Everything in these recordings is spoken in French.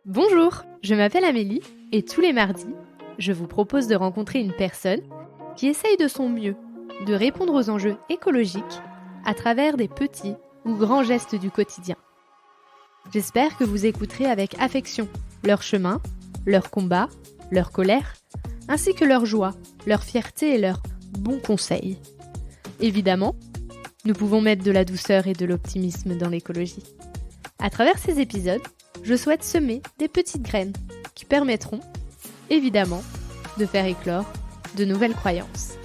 Bonjour, je m'appelle Amélie et tous les mardis, je vous propose de rencontrer une personne qui essaye de son mieux de répondre aux enjeux écologiques à travers des petits ou grands gestes du quotidien. J'espère que vous écouterez avec affection leur chemin, leurs combats, leur colère, ainsi que leur joie, leur fierté et leurs bons conseils. Évidemment, nous pouvons mettre de la douceur et de l'optimisme dans l'écologie. À travers ces épisodes, je souhaite semer des petites graines qui permettront, évidemment, de faire éclore de nouvelles croyances.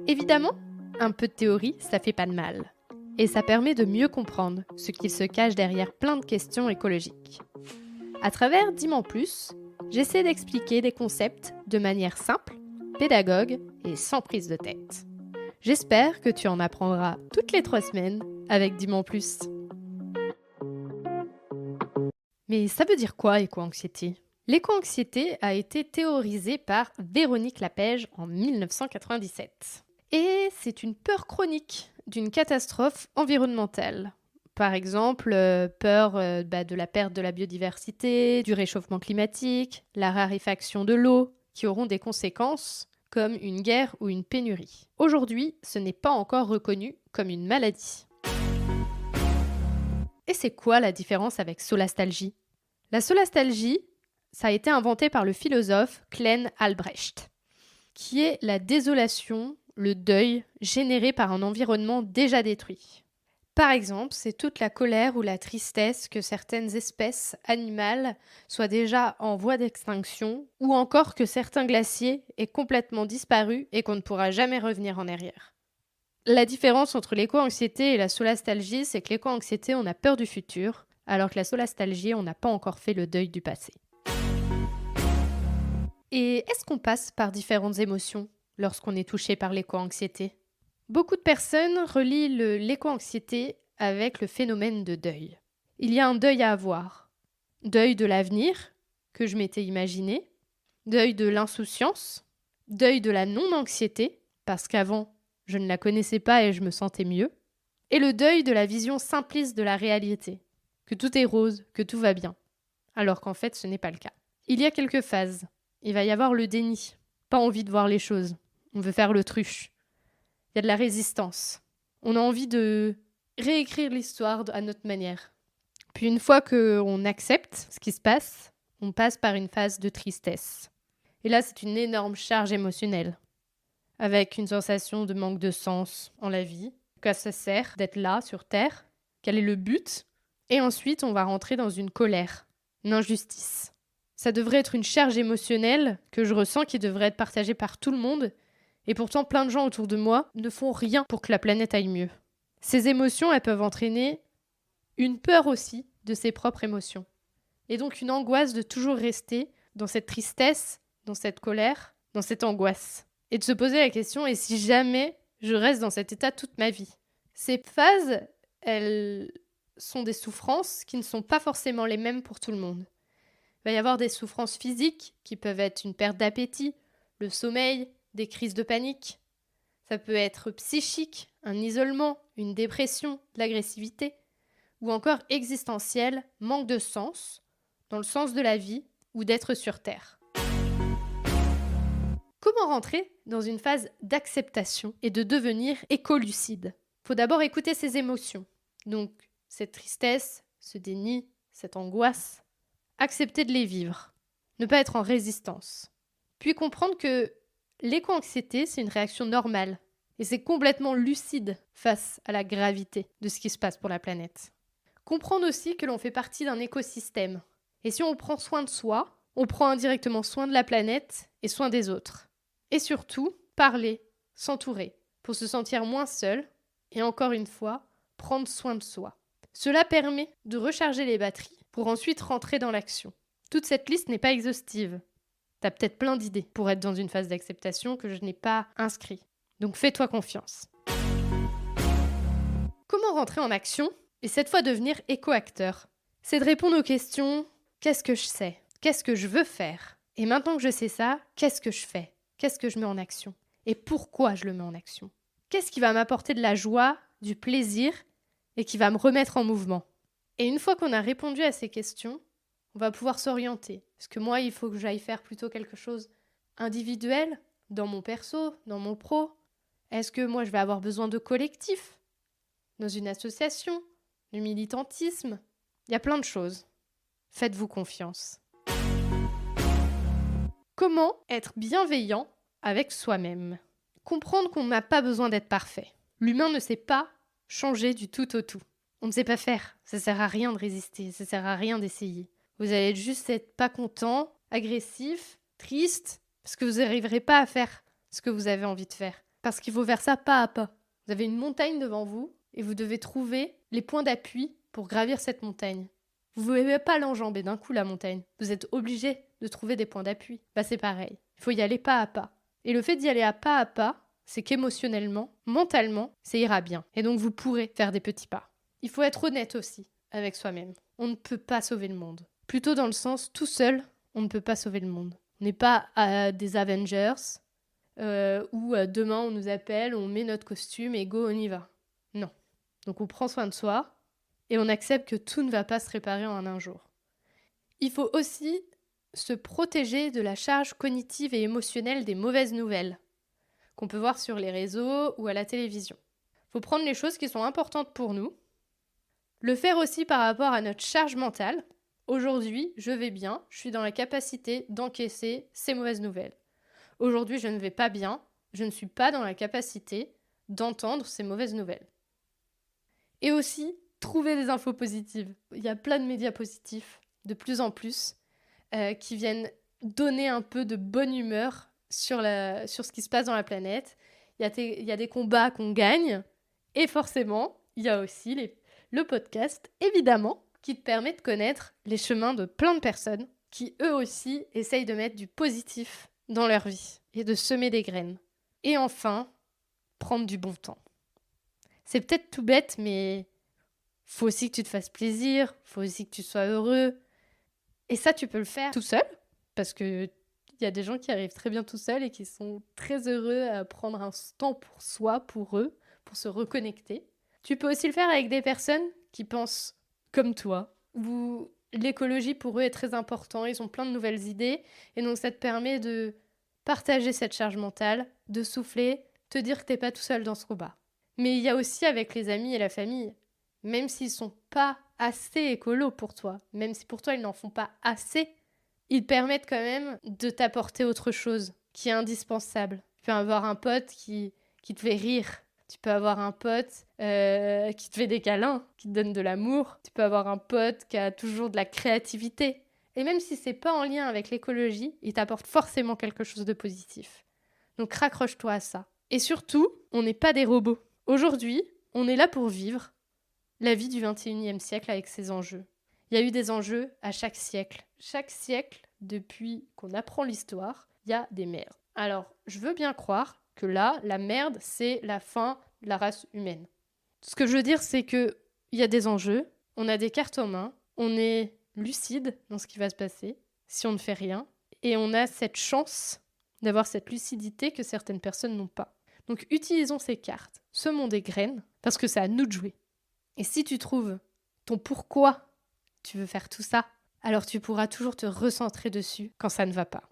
Évidemment, un peu de théorie, ça fait pas de mal. Et ça permet de mieux comprendre ce qu'il se cache derrière plein de questions écologiques. À travers Dis-moi plus, j'essaie d'expliquer des concepts de manière simple, pédagogue et sans prise de tête. J'espère que tu en apprendras toutes les 3 semaines avec Dis-moi plus. Mais ça veut dire quoi, éco-anxiété ? L'éco-anxiété a été théorisée par Véronique Lapège en 1997. Et c'est une peur chronique d'une catastrophe environnementale. Par exemple, peur de la perte de la biodiversité, du réchauffement climatique, la raréfaction de l'eau, qui auront des conséquences comme une guerre ou une pénurie. Aujourd'hui, ce n'est pas encore reconnu comme une maladie. Et c'est quoi la différence avec solastalgie ? La solastalgie, ça a été inventé par le philosophe Klen Albrecht, qui est la désolation, le deuil généré par un environnement déjà détruit. Par exemple, c'est toute la colère ou la tristesse que certaines espèces animales soient déjà en voie d'extinction, ou encore que certains glaciers aient complètement disparu et qu'on ne pourra jamais revenir en arrière. La différence entre l'éco-anxiété et la solastalgie, c'est que l'éco-anxiété, on a peur du futur, alors que la solastalgie, on n'a pas encore fait le deuil du passé. Et est-ce qu'on passe par différentes émotions lorsqu'on est touché par l'éco-anxiété ? Beaucoup de personnes relient l'éco-anxiété avec le phénomène de deuil. Il y a un deuil à avoir. Deuil de l'avenir, que je m'étais imaginé. Deuil de l'insouciance. Deuil de la non-anxiété, parce qu'avant, je ne la connaissais pas et je me sentais mieux. Et le deuil de la vision simpliste de la réalité, que tout est rose, que tout va bien, alors qu'en fait, ce n'est pas le cas. Il y a quelques phases. Il va y avoir le déni, pas envie de voir les choses. On veut faire l'autruche. Il y a de la résistance. On a envie de réécrire l'histoire à notre manière. Puis une fois qu'on accepte ce qui se passe, on passe par une phase de tristesse. Et là, c'est une énorme charge émotionnelle, avec une sensation de manque de sens en la vie, qu'à ça sert d'être là, sur Terre, quel est le but. Et ensuite, on va rentrer dans une colère, une injustice. Ça devrait être une charge émotionnelle que je ressens qui devrait être partagée par tout le monde. Et pourtant, plein de gens autour de moi ne font rien pour que la planète aille mieux. Ces émotions, elles peuvent entraîner une peur aussi de ses propres émotions. Et donc une angoisse de toujours rester dans cette tristesse, dans cette colère, dans cette angoisse. Et de se poser la question, et si jamais je reste dans cet état toute ma vie ? Ces phases, elles sont des souffrances qui ne sont pas forcément les mêmes pour tout le monde. Il va y avoir des souffrances physiques qui peuvent être une perte d'appétit, le sommeil, des crises de panique. Ça peut être psychique, un isolement, une dépression, de l'agressivité, ou encore existentiel, manque de sens, dans le sens de la vie ou d'être sur Terre. Comment rentrer dans une phase d'acceptation et de devenir écolucide ? Il faut d'abord écouter ses émotions. Donc, cette tristesse, ce déni, cette angoisse, accepter de les vivre, ne pas être en résistance. Puis comprendre que l'éco-anxiété, c'est une réaction normale et c'est complètement lucide face à la gravité de ce qui se passe pour la planète. Comprendre aussi que l'on fait partie d'un écosystème. Et si on prend soin de soi, on prend indirectement soin de la planète et soin des autres. Et surtout, parler, s'entourer, pour se sentir moins seul et encore une fois, prendre soin de soi. Cela permet de recharger les batteries pour ensuite rentrer dans l'action. Toute cette liste n'est pas exhaustive. T'as peut-être plein d'idées pour être dans une phase d'acceptation que je n'ai pas inscrit. Donc fais-toi confiance. Comment rentrer en action et cette fois devenir éco-acteur ? C'est de répondre aux questions Qu'est-ce que je sais? Qu'est-ce que je veux faire? Et maintenant que je sais ça, qu'est-ce que je fais? Qu'est-ce que je mets en action? Et pourquoi je le mets en action? Qu'est-ce qui va m'apporter de la joie, du plaisir et qui va me remettre en mouvement? Et une fois qu'on a répondu à ces questions, on va pouvoir s'orienter. Est-ce que moi, il faut que j'aille faire plutôt quelque chose individuel, dans mon perso, dans mon pro? Est-ce que moi, je vais avoir besoin de collectif, dans une association, du militantisme? Il y a plein de choses. Faites-vous confiance. Comment être bienveillant avec soi-même? Comprendre qu'on n'a pas besoin d'être parfait. L'humain ne sait pas changer du tout au tout. On ne sait pas faire. Ça sert à rien de résister, ça sert à rien d'essayer. Vous allez juste être pas content, agressif, triste, parce que vous n'arriverez pas à faire ce que vous avez envie de faire. Parce qu'il faut faire ça pas à pas. Vous avez une montagne devant vous et vous devez trouver les points d'appui pour gravir cette montagne. Vous ne pouvez pas l'enjamber d'un coup, la montagne. Vous êtes obligé de trouver des points d'appui. C'est pareil. Il faut y aller pas à pas. Et le fait d'y aller à pas, c'est qu'émotionnellement, mentalement, ça ira bien. Et donc, vous pourrez faire des petits pas. Il faut être honnête aussi avec soi-même. On ne peut pas sauver le monde. Plutôt dans le sens, tout seul, on ne peut pas sauver le monde. On n'est pas des Avengers où demain on nous appelle, on met notre costume et go, on y va. Non. Donc, on prend soin de soi. Et on accepte que tout ne va pas se réparer en un jour. Il faut aussi se protéger de la charge cognitive et émotionnelle des mauvaises nouvelles qu'on peut voir sur les réseaux ou à la télévision. Il faut prendre les choses qui sont importantes pour nous, le faire aussi par rapport à notre charge mentale. Aujourd'hui, je vais bien, je suis dans la capacité d'encaisser ces mauvaises nouvelles. Aujourd'hui, je ne vais pas bien, je ne suis pas dans la capacité d'entendre ces mauvaises nouvelles. Et aussi, trouver des infos positives. Il y a plein de médias positifs, de plus en plus, qui viennent donner un peu de bonne humeur sur ce qui se passe dans la planète. Il y a des combats qu'on gagne, et forcément, il y a aussi le podcast, évidemment, qui te permet de connaître les chemins de plein de personnes qui, eux aussi, essayent de mettre du positif dans leur vie et de semer des graines. Et enfin, prendre du bon temps. C'est peut-être tout bête, mais faut aussi que tu te fasses plaisir, faut aussi que tu sois heureux. Et ça, tu peux le faire tout seul, parce que il y a des gens qui arrivent très bien tout seuls et qui sont très heureux à prendre un temps pour soi, pour eux, pour se reconnecter. Tu peux aussi le faire avec des personnes qui pensent comme toi, où l'écologie pour eux est très important, ils ont plein de nouvelles idées, et donc ça te permet de partager cette charge mentale, de souffler, te dire que t'es pas tout seul dans ce combat. Mais il y a aussi avec les amis et la famille, même s'ils sont pas assez écolos pour toi, même si pour toi ils n'en font pas assez, ils permettent quand même de t'apporter autre chose qui est indispensable. Tu peux avoir un pote qui te fait rire. Tu peux avoir un pote qui te fait des câlins, qui te donne de l'amour. Tu peux avoir un pote qui a toujours de la créativité. Et même si c'est pas en lien avec l'écologie, il t'apporte forcément quelque chose de positif. Donc raccroche-toi à ça. Et surtout, on n'est pas des robots. Aujourd'hui, on est là pour vivre la vie du 21e siècle avec ses enjeux. Il y a eu des enjeux à chaque siècle. Chaque siècle, depuis qu'on apprend l'histoire, il y a des merdes. Alors, je veux bien croire que là, la merde, c'est la fin de la race humaine. Ce que je veux dire, c'est qu'il y a des enjeux, on a des cartes en main, on est lucide dans ce qui va se passer si on ne fait rien, et on a cette chance d'avoir cette lucidité que certaines personnes n'ont pas. Donc, utilisons ces cartes, semons des graines, parce que c'est à nous de jouer. Et si tu trouves ton pourquoi tu veux faire tout ça, alors tu pourras toujours te recentrer dessus quand ça ne va pas.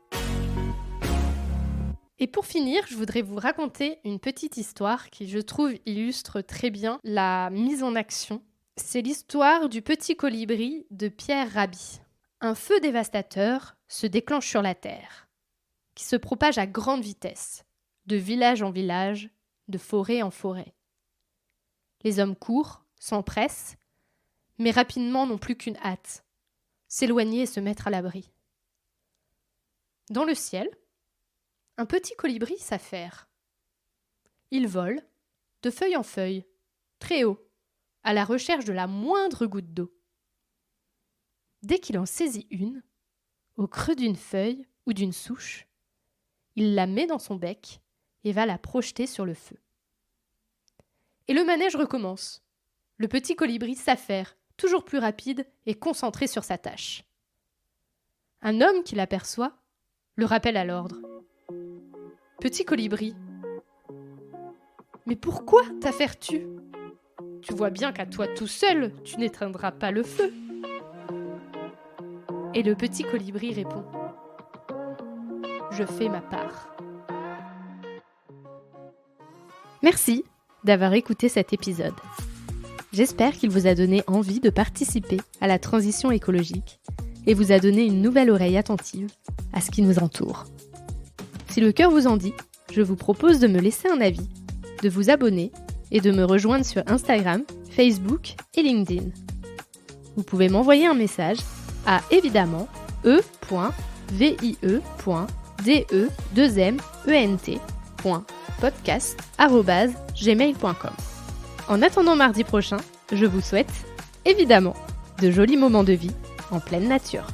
Et pour finir, je voudrais vous raconter une petite histoire qui, je trouve, illustre très bien la mise en action. C'est l'histoire du petit colibri de Pierre Rabhi. Un feu dévastateur se déclenche sur la Terre, qui se propage à grande vitesse, de village en village, de forêt en forêt. Les hommes courent, s'empressent, mais rapidement n'ont plus qu'une hâte, s'éloigner et se mettre à l'abri. Dans le ciel, un petit colibri s'affaire. Il vole, de feuille en feuille, très haut, à la recherche de la moindre goutte d'eau. Dès qu'il en saisit une, au creux d'une feuille ou d'une souche, il la met dans son bec et va la projeter sur le feu. Et le manège recommence. Le petit colibri s'affaire, toujours plus rapide et concentré sur sa tâche. Un homme qui l'aperçoit le rappelle à l'ordre. « Petit colibri, mais pourquoi t'affaires-tu ? Tu vois bien qu'à toi tout seul, tu n'éteindras pas le feu. » Et le petit colibri répond. « Je fais ma part. » Merci d'avoir écouté cet épisode. J'espère qu'il vous a donné envie de participer à la transition écologique et vous a donné une nouvelle oreille attentive à ce qui nous entoure. Si le cœur vous en dit, je vous propose de me laisser un avis, de vous abonner et de me rejoindre sur Instagram, Facebook et LinkedIn. Vous pouvez m'envoyer un message à évidemment e.vie.de2ment.podcast@gmail.com. En attendant mardi prochain, je vous souhaite, évidemment, de jolis moments de vie en pleine nature.